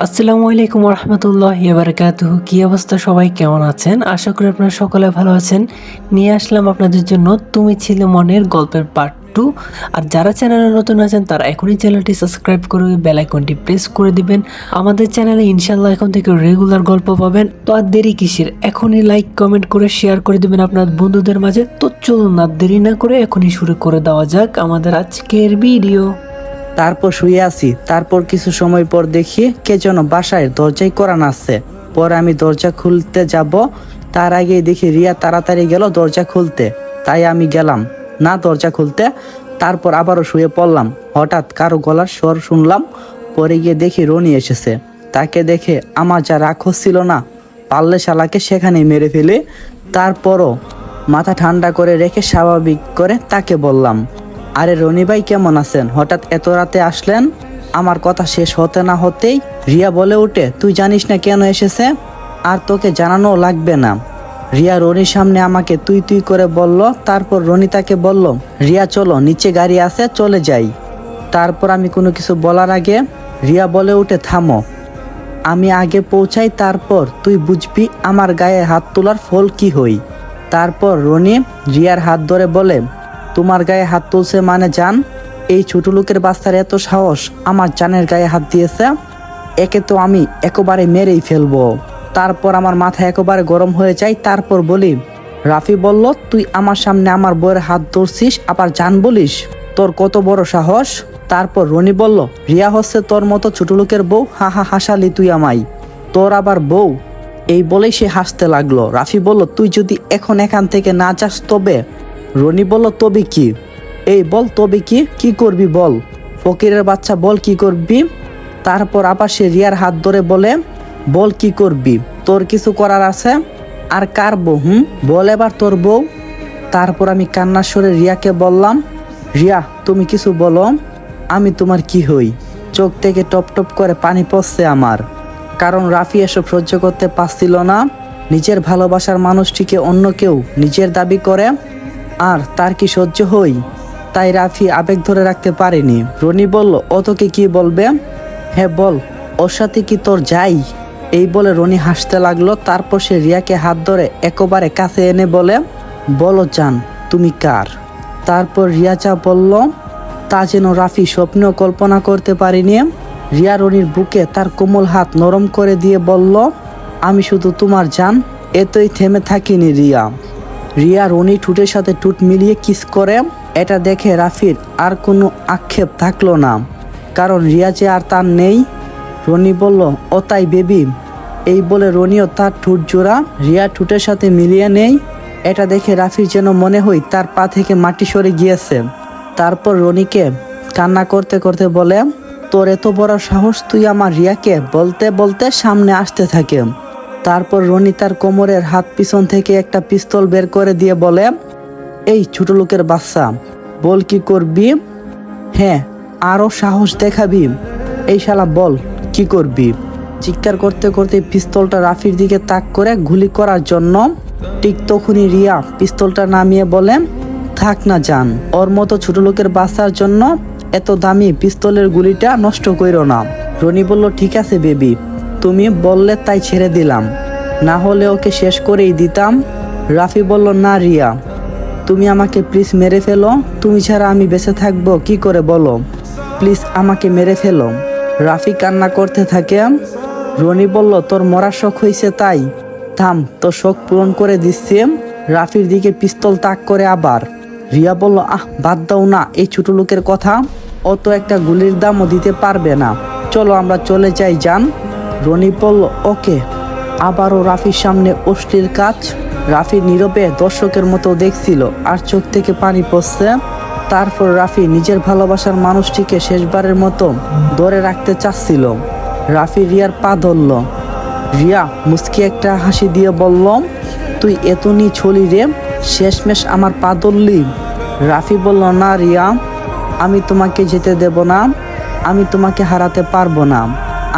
আসসালামু আলাইকুম রহমতুল্লাহি বারাকাতুহু। কি অবস্থা, সবাই কেমন আছেন? আশা করি আপনারা সকলে ভালো আছেন। নিয়ে আসলাম আপনাদের জন্য তুমি ছিলে মনের গল্পের পার্ট 2। আর যারা চ্যানেলে নতুন আছেন তারা এখনই চ্যানেলটি সাবস্ক্রাইব করে বেল আইকনটি প্রেস করে দিবেন। আমাদের চ্যানেলে ইনশাল্লাহ এখন থেকে রেগুলার গল্প পাবেন। তো আর দেরি কিসের, এখনই লাইক কমেন্ট করে শেয়ার করে দিবেন আপনার বন্ধুদের মাঝে। তো চলুন না দেরি না করে এখনই শুরু করে দেওয়া যাক আমাদের আজকের ভিডিও। তারপর শুয়ে আছি। তারপর কিছু সময় পর দেখি কে যেন বাসায় দরজায় করা নাচছে। পরে আমি দরজা খুলতে যাব, তার আগে দেখি রিয়া তাড়াতাড়ি গেল দরজা খুলতে। তাই আমি গেলাম না দরজা খুলতে। তারপর আবারও শুয়ে পড়লাম। হঠাৎ কারো গলার স্বর শুনলাম। পরে গিয়ে দেখি রনি এসেছে। তাকে দেখে আমার যা রাগ হচ্ছিল না, পারলে শালাকে সেখানেই মেরে ফেলে। তারপরও মাথা ঠান্ডা করে রেখে স্বাভাবিক করে তাকে বললাম, আরে রনি ভাই কেমন আছেন? হঠাৎ এত রাতে আসলেন? আমার কথা শেষ হতে না হতেই রিয়া বলে ওঠে, তুই জানিস না কেন এসেছে? আর তোকে জানানো লাগবে না। রিয়া রনির সামনে আমাকে তুই তুই করে বলল। তারপর রনি তাকে বলল, রিয়া চলো, নিচে গাড়ি আছে, চলে যাই। তারপর আমি কোনো কিছু বলার আগে রিয়া বলে ওঠে, থামো, আমি আগে পৌঁছাই, তারপর তুই বুঝবি আমার গায়ে হাত তোলার ফল কি হই। তারপর রনি রিয়ার হাত ধরে বলে, তোমার গায়ে হাত তুলছে মানে জান? এই ছোট লোকের বাচ্চার এত সাহস আমার জানের গায়ে হাত দিয়েছে? একে তো আমি একেবারে মেরেই ফেলবো। তারপর আমার মাথা একেবারে গরম হয়ে যায়। তারপর বলি, রাফি বলল তুই আমার সামনে আমার বউয়ের হাত ধরছিস, আবার জান বলিস? তোর কত বড় সাহস? তারপর রনি বলল, রিয়া হচ্ছে তোর মতো ছোট লোকের বউ? হা হা, হাসালি তুই আমায়? তোর আবার বউ? এই বলেই সে হাসতে লাগলো। রাফি বলল, তুই যদি এখন এখান থেকে না যাস তবে? রনি বলল, তবে কি? এই বল তবে কি, কি করবি বল? ফকিরের বাচ্চা, বল কি করবি? তারপর আবার সে রিয়ার হাত ধরে বলে, বল কি করবি? তোর কিছু করার আছে? আর কার বউ? বল এবার তোর বউ। তারপর আমি কান্নার স্বরে রিয়াকে বললাম, রিয়া তুমি কিছু বলো, আমি তোমার কি হই? চোখ থেকে টপ টপ করে পানি পড়ছে আমার। কারণ রাফি এসব সহ্য করতে পারছিল না। নিজের ভালোবাসার মানুষটিকে অন্য কেউ নিজের দাবি করে, আর তার কি সহ্য হই? তাই রাফি আবেগ ধরে রাখতে পারেনি। রনি বলল, ও তোকে কি বলবে? হ্যাঁ বল, ওর সাথে কি তোর যাই? এই বলে রনি হাসতে লাগলো। তারপর সে রিয়াকে হাত ধরে একেবারে কাছে এনে বলে, বলো জান, তুমি কার? তারপর রিয়া যা বলল তা যেন রাফি স্বপ্নেও কল্পনা করতে পারিনি। রিয়া রনির বুকে তার কোমল হাত নরম করে দিয়ে বলল, আমি শুধু তোমার জান। এতই থেমে থাকিনি রিয়া। রিয়া রনি ঠোঁটের সাথে ঠোঁট মিলিয়ে কিস করে। এটা দেখে রাফির আর কোনো আক্ষেপ থাকলো না, কারণ রিয়া যে আর তার নেই। রনি বলল, ও তাই বেবি? এই বলে রনিও তার ঠোঁট জোড়া রিয়া ঠোঁটের সাথে মিলিয়ে নেই। এটা দেখে রাফির যেন মনে হয় তার পা থেকে মাটি সরে গিয়েছে। তারপর রনিকে কান্না করতে করতে বলে, তোর এত বড় সাহস, তুই আমার রিয়াকে? বলতে বলতে সামনে আসতে থাকে। তারপর রনি তার কোমরের হাত পিছন থেকে একটা পিস্তল বের করে দিয়ে বলে, এই ছোট লোকের বাচ্চা, বল কি করবি? হ্যাঁ, আরো সাহস দেখাবি? এই শালা বল কি করবি? চিৎকার করতে করতে পিস্তলটা রাফির দিকে তাক করে গুলি করার জন্য। ঠিক তখনই রিয়া পিস্তলটা নামিয়ে বলে, থাক না জান, ওর মতো ছোট লোকের বাচ্চার জন্য এত দামি পিস্তলের গুলিটা নষ্ট কইরো না। রনি বলল, ঠিক আছে বেবি, তুমি বললে তাই ছেড়ে দিলাম, না হলে ওকে শেষ করেই দিতাম। রাফি বলল, না রিয়া, তুমি আমাকে প্লিজ মেরে ফেলো, তুমি ছাড়া আমি বেঁচে থাকবো কি করে বলো? প্লিজ আমাকে মেরে ফেলো। রাফি কান্না করতে থাকে। রনি বলল, তোর মরার শখ হয়েছে তাই? থাম, তোর শখ পূরণ করে দিচ্ছি। রাফির দিকে পিস্তল তাক করে আবার। রিয়া বলল, বাদ দাও না এই ছোট লোকের কথা, অত একটা গুলির দামও দিতে পারবে না, চলো আমরা চলে যাই জান। রনি বলল, ওকে। আবারও রাফির সামনে অশ্লীল কাজ। রাফি নীরবে দর্শকের মতো দেখছিল, আর চোখ থেকে পানি পড়ছে। তারপর রাফি নিজের ভালোবাসার মানুষটিকে শেষবারের মতো ধরে রাখতে চাচ্ছিল। রাফি রিয়ার পা ধরল। রিয়া মুচকি একটা হাসি দিয়ে বলল, তুই এত ছলি রে, শেষমেশ আমার পা ধরলি? রাফি বলল, না রিয়া, আমি তোমাকে যেতে দেব না, আমি তোমাকে হারাতে পারবো না।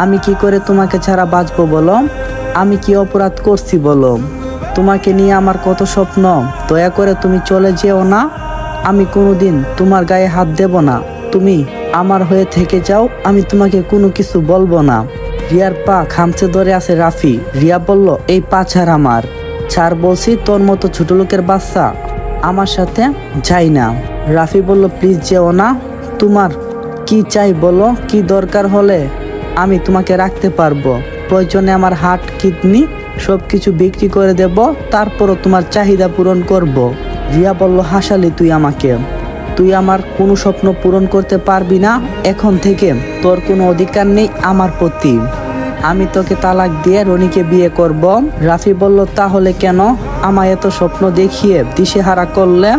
আমি কি করে তোমাকে ছাড়া বাঁচবো বলো? আমি কি অপরাধ করছি বলো? তোমাকে নিয়ে আমার কত স্বপ্ন, দয়া করে তুমি চলে যেও না। আমি কোনোদিন তোমার গায়ে হাত দেব না, তুমি আমার হয়ে থেকে যাও, আমি তোমাকে কোনো কিছু বলবো না। রিয়ার পা খামচে ধরে আছে রাফি। রিয়া বলল, এই পা ছাড় আমার। ছাড় বলছি, তোর মতো ছোট লোকের বাচ্চা আমার সাথে যাই না। রাফি বলল, প্লিজ যেও না। তোমার কি চাই বলো, কি দরকার হলে আমি তোমাকে রাখতে পারবো। প্রয়োজনে আমার হার্ট, কিডনি সব কিছু বিক্রি করে দেব, তারপরও তোমার চাহিদা পূরণ করব। রিয়া বলল, হাসালি তুই আমাকে। তুই আমার কোনো স্বপ্ন পূরণ করতে পারবি না। এখন থেকে তোর কোনো অধিকার নেই আমার প্রতি। আমি তোকে তালাক দিয়ে রনিকে বিয়ে করব। রাফি বলল, তাহলে কেন আমায় এত স্বপ্ন দেখিয়ে দিশেহারা করলে?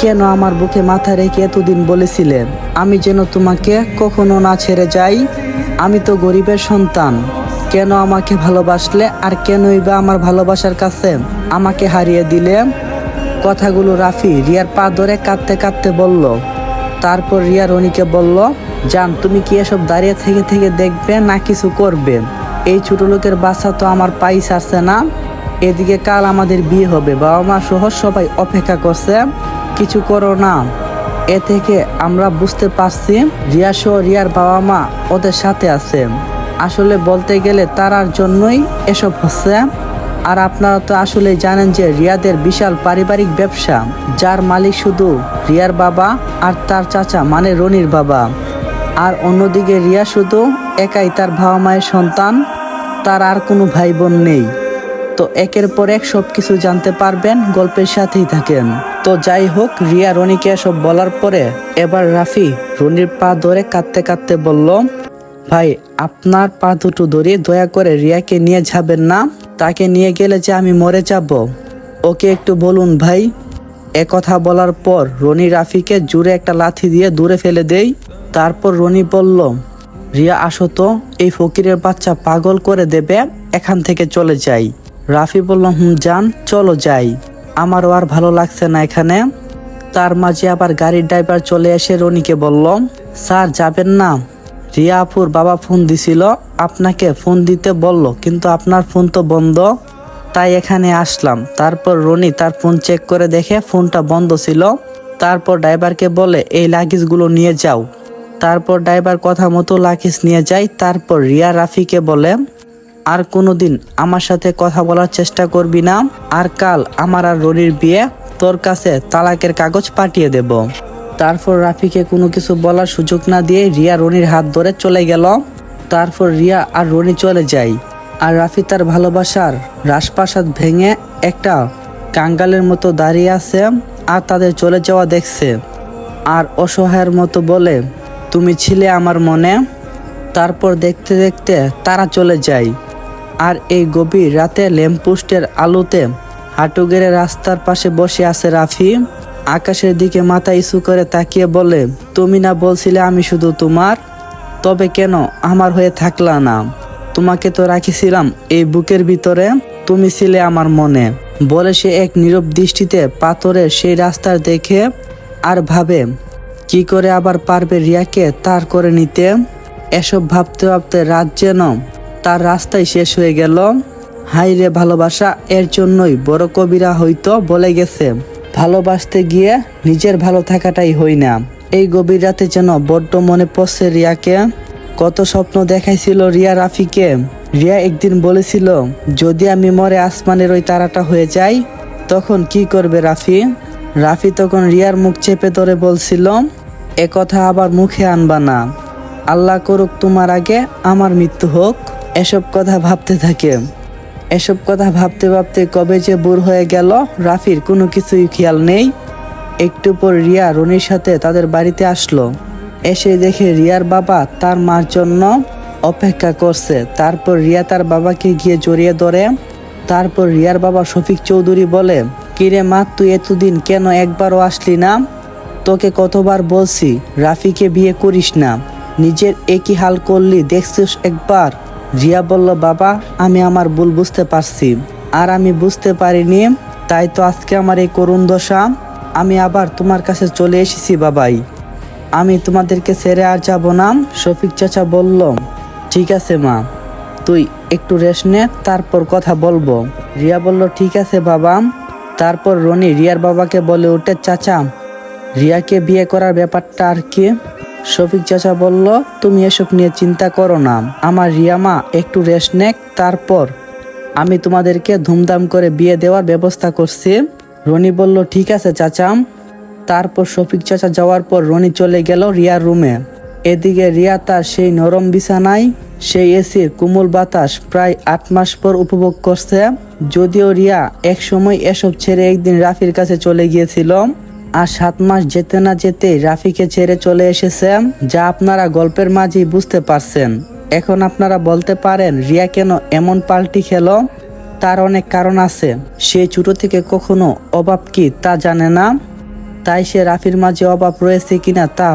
কেন আমার বুকে মাথা রেখে এতদিন বলেছিলেন আমি যেন তোমাকে কখনো না ছেড়ে যাই? আমি তো গরিবের সন্তান। কেন আমাকে ভালোবাসলে, আর কেনই বা আমার ভালোবাসার কাছে আমাকে হারিয়ে দিলে? কথাগুলো রাফি রিয়ার পা ধরে কাঁদতে কাঁদতে বলল। তারপর রিয়া রনিকে বলল, জান, তুমি কি এসব দাঁড়িয়ে থেকে থেকে দেখবে না কিছু করবে? এই ছোট লোকের বাচ্চা তো আমার পাই ছাড়ছে না। এদিকে কাল আমাদের বিয়ে হবে, বাবা মা সহ সবাই অপেক্ষা করছে। কিছু করো না। এ থেকে আমরা বুঝতে পারছি রিয়া সহ রিয়ার বাবা মা ওদের সাথে আছে। আসলে বলতে গেলে তারার জন্যই এসব হচ্ছে। আর আপনারা তো আসলে জানেন যে রিয়াদের বিশাল পারিবারিক ব্যবসা, যার মালিক শুধু রিয়ার বাবা আর তার চাচা মানে রনির বাবা। আর অন্যদিকে রিয়া শুধু একাই তার বাবা মায়ের সন্তান, তার আর কোনো ভাই বোন নেই। তো একের পর এক সব কিছু জানতে পারবেন, গল্পের সাথেই থাকেন। তো যাই হোক, রিয়া রনিকে এসব বলার পরে এবার রাফি রনির পা ধরে কাঁদতে কাঁদতে বলল, ভাই, আপনার পা দুটো ধরে দয়া করে রিয়াকে নিয়ে যাবেন না। তাকে নিয়ে গেলে যে আমি মরে যাব। ওকে একটু বলুন ভাই। কথা বলার পর রনি রাফিকে জোরে একটা লাথি দিয়ে দূরে ফেলে দেয়। তারপর রনি বলল, রিয়া আসো তো, এই ফকিরের বাচ্চা পাগল করে দেবে, এখান থেকে চলে যাই। রাফি বলল, যান, চলো যাই, আমারও আর ভালো লাগছে না এখানে। তার মাঝে আবার গাড়ির ড্রাইভার চলে এসে রনিকে বলল, স্যার যাবেন না? রিয়া আপুর বাবা ফোন দিছিল, আপনাকে ফোন দিতে বলল, কিন্তু আপনার ফোন তো বন্ধ, তাই এখানে আসলাম। তারপর রনি তার ফোন চেক করে দেখে ফোনটা বন্ধ ছিল। তারপর ড্রাইভারকে বলে, এই লাগেজগুলো নিয়ে যাও। তারপর ড্রাইভার কথা মতো লাগেজ নিয়ে যায়। তারপর রিয়া রাফিকে বলে, আর কোনোদিন আমার সাথে কথা বলার চেষ্টা করবি না। আর কাল আমার আর রনির বিয়ে, তোর কাছে তালাকের কাগজ পাঠিয়ে দেব। তারপর রাফিকে কোনো কিছু বলার সুযোগ না দিয়ে রিয়া রনির হাত ধরে চলে গেল। তারপর রিয়া আর রনি চলে যায়। আর রাফি তার ভালোবাসার রাজপ্রাসাদ ভেঙে একটা কাঙ্গালের মতো দাঁড়িয়ে আছে আর তাদের চলে যাওয়া দেখছে। আর অসহায়ের মতো বলে, তুমি ছিলে আমার মনে। তারপর দেখতে দেখতে তারা চলে যায়। আর এই গভীর রাতে ল্যাম্পপোস্টের আলোতে হাঁটু গেড়ে রাস্তার পাশে বসে আছে রাফি। আকাশের দিকে মাথা ইস্যু করে তাকিয়ে বলে, তুমি না বলছিলে আমি শুধু তোমার? তবে কেন আমার হয়ে থাকলা না? তোমাকে তো রাখিছিলাম এই বুকের ভিতরে, তুমি ছিলে আমার মনে। বলে সে এক নীরব দৃষ্টিতে পাথরের সেই রাস্তার দেখে আর ভাবে, কি করে আবার পারবে রিয়াকে তার করে নিতে। এসব ভাবতে ভাবতে রাত যেন তার রাস্তায় শেষ হয়ে গেল। হাই রে ভালোবাসা, এর জন্যই বড় কবিরা হয়তো বলে গেছে, ভালোবাসতে গিয়ে নিজের ভালো থাকাটাই হই না। এই গভীর রাতে যেন বড্ড মনে পড়ছে রিয়াকে। কত স্বপ্ন দেখাইছিল রিয়া রাফিকে। রিয়া একদিন বলেছিল, যদি আমি মরে আসমানের ওই তারাটা হয়ে যাই তখন কি করবে রাফি? রাফি তখন রিয়ার মুখ চেপে ধরে বলছিল, কথা আবার মুখে আনবা না, আল্লাহ করুক তোমার আগে আমার মৃত্যু হোক। এসব কথা ভাবতে থাকে। এসব কথা ভাবতে ভাবতে কবে যে বুড় হয়ে গেল রাফির কোনো কিছুই খেয়াল নেই। একটু পর রিয়া রনির সাথে তাদের বাড়িতে আসলো। এসে দেখে রিয়ার বাবা তার মার জন্য অপেক্ষা করছে। তারপর রিয়া তার বাবাকে গিয়ে জড়িয়ে ধরে। তারপর রিয়ার বাবা শফিক চৌধুরী বলে, কিরে মা, তুই এতদিন কেন একবারও আসলি না? তোকে কতবার বলছি রাফিকে বিয়ে করিস না, নিজের একই হাল করলি, দেখছিস একবার? রিয়া বলল, বাবা, আমি আমার ভুল বুঝতে পারছি, আর আমি বুঝতে পারিনি, তাই তো আজকে আমার এই করুণ দশা। আমি আবার তোমার কাছে চলে এসেছি বাবাই, আমি তোমাদেরকে ছেড়ে আর যাব না। শফিক চাচা বলল, ঠিক আছে মা, তুই একটু রেস্ট নে, তারপর কথা বলবো। রিয়া বলল, ঠিক আছে বাবা। তারপর রনি রিয়ার বাবাকে বলে ওঠে, চাচা, রিয়াকে বিয়ে করার ব্যাপারটা আর কি? শফিক চাচা বলল, তুমি এসব নিয়ে চিন্তা করো না, আমার রিয়া মা একটু রেস্ট নেক, তারপর আমি তোমাদেরকে ধুমধাম করে বিয়ে দেওয়ার ব্যবস্থা করছি। রনি বলল, ঠিক আছে চাচা। তারপর শফিক চাচা যাওয়ার পর রনি চলে গেল রিয়ার রুমে। এদিকে রিয়া তার সেই নরম বিছানায় সেই এসির কোমল বাতাস প্রায় 8 মাস পর উপভোগ করছে। যদিও রিয়া এক সময় এসব ছেড়ে একদিন রাফির কাছে চলে গিয়েছিল, আর 7 মাস যেতে না যেতেই রাফিকে ছেড়ে চলে এসেছে, যা আপনারা গল্পের মাঝেই বুঝতে পারছেন। এখন আপনারা বলতে পারেন রিয়া কেন এমন পাল্টি খেলো? তার অনেক কারণ আছে। সে ছোট থেকে কখনো অভাব কি তা জানে না, তাই সে রাফির মাঝে অভাব রয়েছে কিনা তা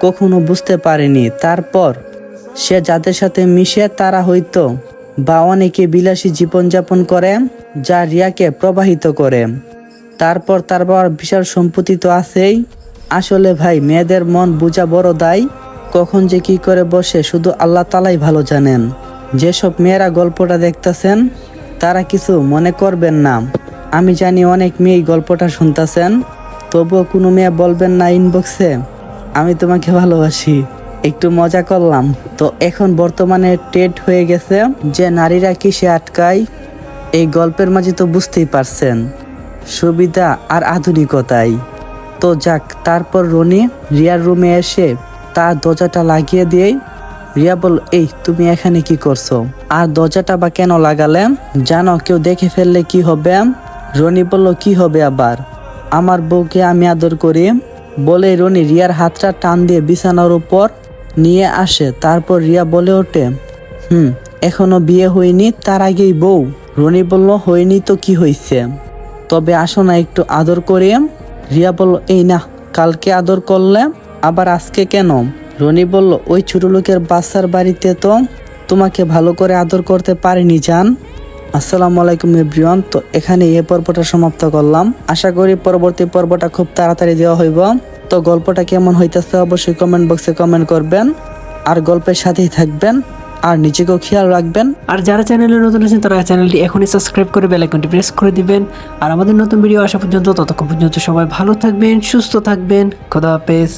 কখনো বুঝতে পারেনি। তারপর সে যাদের সাথে মিশে তারা হয়তো বা অনেকে বিলাসী জীবনযাপন করে, যা রিয়াকে প্রবাহিত করে। তারপর তার বাবার বিশাল সম্পত্তি তো আছেই। আসলে ভাই, মেয়েদের মন বোঝা বড় দায়, কখন যে কি করে বসে শুধু আল্লাহ তালাই ভালো জানেন। যেসব মেয়েরা গল্পটা দেখতেছেন তারা কিছু মনে করবেন না। আমি জানি অনেক মেয়ে গল্পটা শুনতেছেন, তবুও কোনো মেয়ে বলবেন না ইনবক্সে আমি তোমাকে ভালোবাসি, একটু মজা করলাম। তো এখন বর্তমানে ট্রেড হয়ে গেছে যে নারীরা কিসে আটকায়। এই গল্পের মাঝে তো বুঝতেই পারছেন, সুবিধা আর আধুনিকতাই। তো যাক, তারপর রনি রিয়ার রুমে এসে তার দরজাটা লাগিয়ে দিয়েই রিয়া বলল, এই তুমি এখানে কি করছো? আর দরজাটা বা কেন লাগালে? জানো কেউ দেখে ফেললে কি হবে? রনি বলল, কি হবে আবার? আমার বউকে আমি আদর করি। বলে রনি রিয়ার হাতটা টান দিয়ে বিছানার উপর নিয়ে আসে। তারপর রিয়া বলে ওঠে, এখনো বিয়ে হয়নি, তার আগেই বউ? রনি বলল, হয়নি তো কি হয়েছে, তবে আসো না একটু আদর করি। রিয়া বলল, এই না, কালকে আদর করলে, আবার আজকে কেন? রনি বলল, ওই ছোট লোকের বাচ্চার বাড়িতে তো তোমাকে ভালো করে আদর করতে পারিনি জান। আসসালামু আলাইকুম এভরিওয়ান। তো এখানে এই পর্বটা সমাপ্ত করলাম। আশা করি পরবর্তী পর্বটা খুব তাড়াতাড়ি দেওয়া হইব। তো গল্পটা কেমন হইতেছে অবশ্যই কমেন্ট বক্সে কমেন্ট করবেন, আর গল্পের সাথেই থাকবেন, আর নিজেকেও খেয়াল রাখবেন। আর যারা চ্যানেলে নতুন আছেন তারা চ্যানেলটি এখনই সাবস্ক্রাইব করে বেল আইকনটি প্রেস করে দিবেন। আর আমাদের নতুন ভিডিও আসা পর্যন্ত ততক্ষণ পর্যন্ত সবাই ভালো থাকবেন, সুস্থ থাকবেন। খোদা হাফেজ।